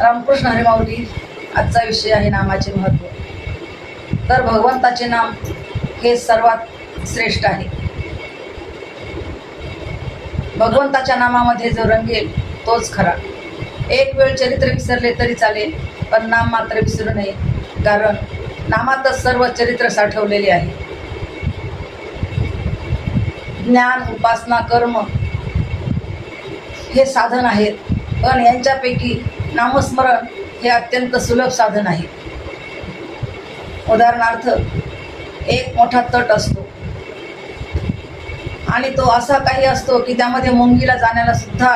रामकृष्ण हरी माऊली. आजचा विषय आहे नामाचे महत्त्व. तर भगवंताचे नाम हे सर्वात श्रेष्ठ आहे. भगवंताच्या नामामध्ये जो रंगेल तोच खरा. एक वेळ चरित्र विसरले तरी चालेल, पण नाम मात्र विसरू नये, कारण नामातच सर्व चरित्र साठवलेले आहे. ज्ञान, उपासना, कर्म हे साधन आहेत, पण यांच्यापैकी नामस्मरण हे अत्यंत सुलभ साधन आहे. उदाहरणार्थ, एक मोठा तट असतो आणि तो असा काही असतो की त्यामध्ये मुंगीला जाण्याला सुद्धा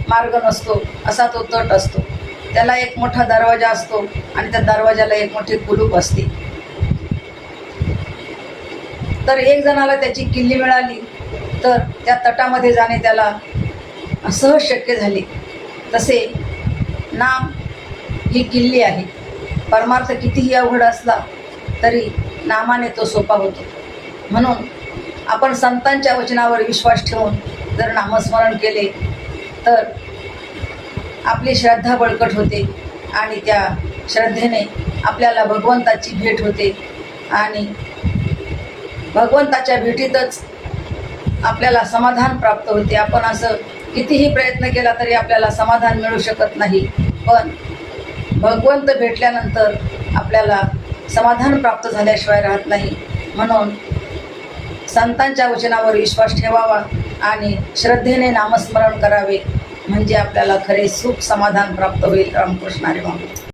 मार्ग नसतो, असा तो तट असतो. त्याला एक मोठा दरवाजा असतो आणि त्या दरवाजाला एक मोठी कुलूप असते. तर एक जणाला त्याची किल्ली मिळाली तर त्या तटामध्ये जाणे त्याला सहज शक्य झाले. तसे नाम ही किल्ली आहे. परमार्थ कितीही अवघड असला तरी नामाने तो सोपा होतो. म्हणून आपण संतांच्या वचनावर विश्वास ठेवून जर नामस्मरण केले तर आपली श्रद्धा बळकट होते आणि त्या श्रद्धेने आपल्याला भगवंताची भेट होते आणि भगवंताच्या भेटीतच आपल्याला समाधान प्राप्त होते. आपण असं कितीही प्रयत्न केला तरी आपल्याला समाधान मिळू शकत नाही, पण भगवंत भेटल्यानंतर आपल्याला समाधान प्राप्त झाल्याशिवाय राहत नाही. म्हणून संतांच्या वचनावर विश्वास ठेवावा आणि श्रद्धेने नामस्मरण करावे, म्हणजे आपल्याला खरे सुख समाधान प्राप्त होईल. रामकृष्ण हरी माऊली.